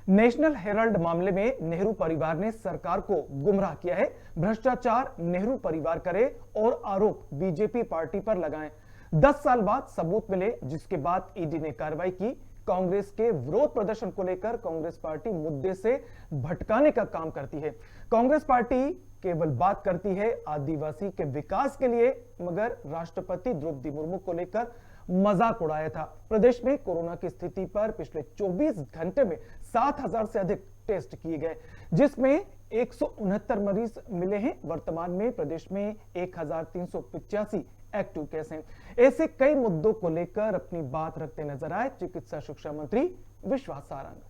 National Herald मामले में नेहरू परिवार ने सरकार को गुमराह किया है। भ्रष्टाचार नेहरू परिवार करे और आरोप बीजेपी पार्टी पर लगाएं। 10 साल बाद सबूत मिले, जिसके बाद ईडी ने कार्रवाई की। कांग्रेस के विरोध प्रदर्शन को लेकर कांग्रेस पार्टी मुद्दे से भटकाने का काम करती है। कांग्रेस पार्टी केवल बात करती है आदिवासी के विकास के लिए, मगर राष्ट्रपति द्रौपदी मुर्मू को लेकर मजाक उड़ाया था। प्रदेश में कोरोना की स्थिति पर पिछले 24 घंटे में 7,000 से अधिक टेस्ट किए गए, जिसमें 169 मरीज मिले हैं। वर्तमान में प्रदेश में 1,385 एक्टिव केस हैं। ऐसे कई मुद्दों को लेकर अपनी बात रखते नजर आए चिकित्सा शिक्षा मंत्री विश्वास सारंग।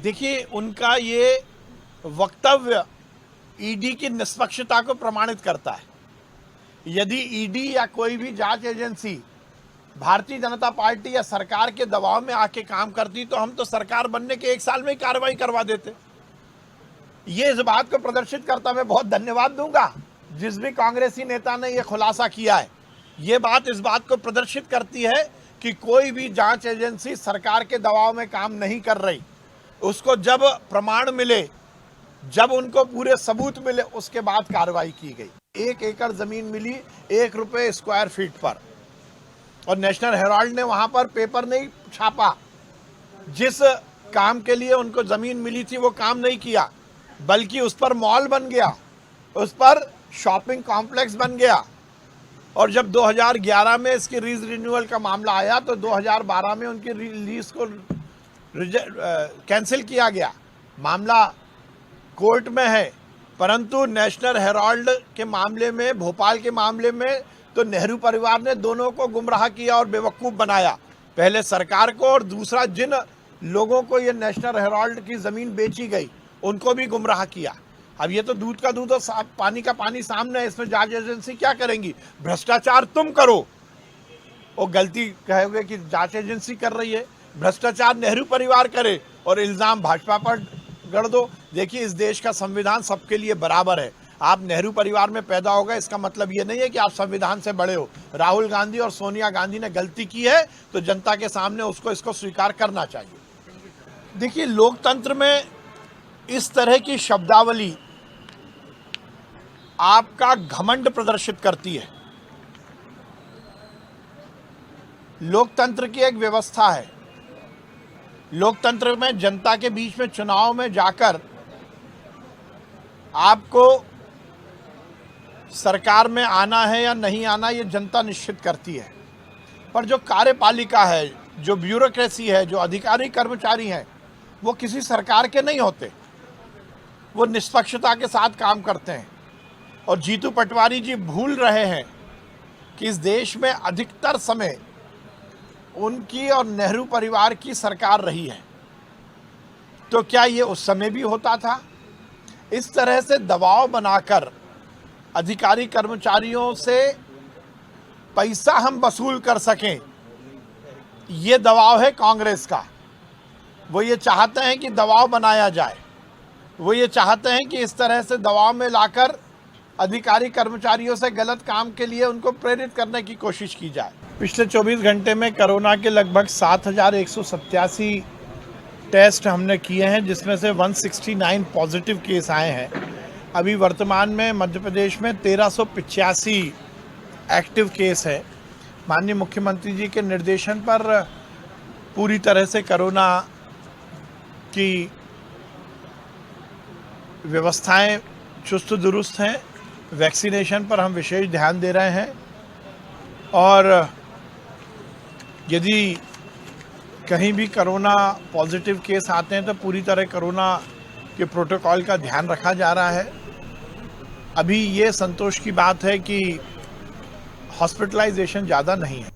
देखिए, उनका ये वक्तव्य ईडी की निष्पक्षता को प्रमाणित करता है। यदि ईडी या कोई भी जांच एजेंसी भारतीय जनता पार्टी या सरकार के दबाव में आके काम करती तो हम तो सरकार बनने के 1 साल में ही कार्रवाई करवा देते। ये इस बात को प्रदर्शित करता मैं बहुत धन्यवाद दूंगा जिस भी कांग्रेसी नेता ने यह खुलासा किया है। ये बात इस बात को प्रदर्शित करती है कि कोई भी जांच एजेंसी सरकार के दबाव में काम नहीं कर रही। उसको जब प्रमाण मिले, जब उनको पूरे सबूत मिले, उसके बाद कार्रवाई की गई। 1 एकड़ जमीन मिली 1 रुपए स्क्वायर फीट पर, और नेशनल हेराल्ड ने वहां पर पेपर नहीं छापा। जिस काम के लिए उनको जमीन मिली थी वो काम नहीं किया, बल्कि उस पर मॉल बन गया, उस पर शॉपिंग कॉम्प्लेक्स बन गया। और जब 2011 में इसकी लीज रिन्यूअल का मामला आया तो 2012 में उनकी लीज को कैंसिल किया गया। मामला कोर्ट में है, परंतु नेशनल हेराल्ड के मामले में, भोपाल के मामले में तो नेहरू परिवार ने दोनों को गुमराह किया और बेवकूफ़ बनाया। पहले सरकार को, और दूसरा जिन लोगों को ये नेशनल हेराल्ड की ज़मीन बेची गई उनको भी गुमराह किया। अब ये तो दूध का दूध और पानी का पानी सामने है। इसमें जांच एजेंसी क्या करेंगी? भ्रष्टाचार तुम करो, वो गलती कहोगे कि जांच एजेंसी कर रही है। भ्रष्टाचार नेहरू परिवार करे और इल्ज़ाम भाजपा पर गढ़ दो। देखिए, इस देश का संविधान सबके लिए बराबर है। आप नेहरू परिवार में पैदा हो गए, इसका मतलब ये नहीं है कि आप संविधान से बड़े हो। राहुल गांधी और सोनिया गांधी ने गलती की है तो जनता के सामने इसको स्वीकार करना चाहिए। देखिए, लोकतंत्र में इस तरह की शब्दावली आपका घमंड प्रदर्शित करती है। लोकतंत्र की एक व्यवस्था है। लोकतंत्र में जनता के बीच में चुनाव में जाकर आपको सरकार में आना है या नहीं आना, ये जनता निश्चित करती है। पर जो कार्यपालिका है, जो ब्यूरोक्रेसी है, जो अधिकारी कर्मचारी हैं, वो किसी सरकार के नहीं होते। वो निष्पक्षता के साथ काम करते हैं। और जीतू पटवारी जी भूल रहे हैं कि इस देश में अधिकतर समय उनकी और नेहरू परिवार की सरकार रही है। तो क्या ये उस समय भी होता था? इस तरह से दबाव बनाकर अधिकारी कर्मचारियों से पैसा हम वसूल कर सकें, ये दबाव है कांग्रेस का। वो ये चाहते हैं कि दबाव बनाया जाए। वो ये चाहते हैं कि इस तरह से दबाव में लाकर अधिकारी कर्मचारियों से गलत काम के लिए उनको प्रेरित करने की कोशिश की जाए। पिछले 24 घंटे में कोरोना के लगभग 7,187 टेस्ट हमने किए हैं, जिसमें से 169 पॉजिटिव केस आए हैं। अभी वर्तमान में मध्य प्रदेश में 1385 एक्टिव केस है। माननीय मुख्यमंत्री जी के निर्देशन पर पूरी तरह से कोरोना की व्यवस्थाएं चुस्त दुरुस्त हैं। वैक्सीनेशन पर हम विशेष ध्यान दे रहे हैं, और यदि कहीं भी कोरोना पॉजिटिव केस आते हैं तो पूरी तरह कोरोना के प्रोटोकॉल का ध्यान रखा जा रहा है। अभी ये संतोष की बात है कि हॉस्पिटलाइजेशन ज़्यादा नहीं है।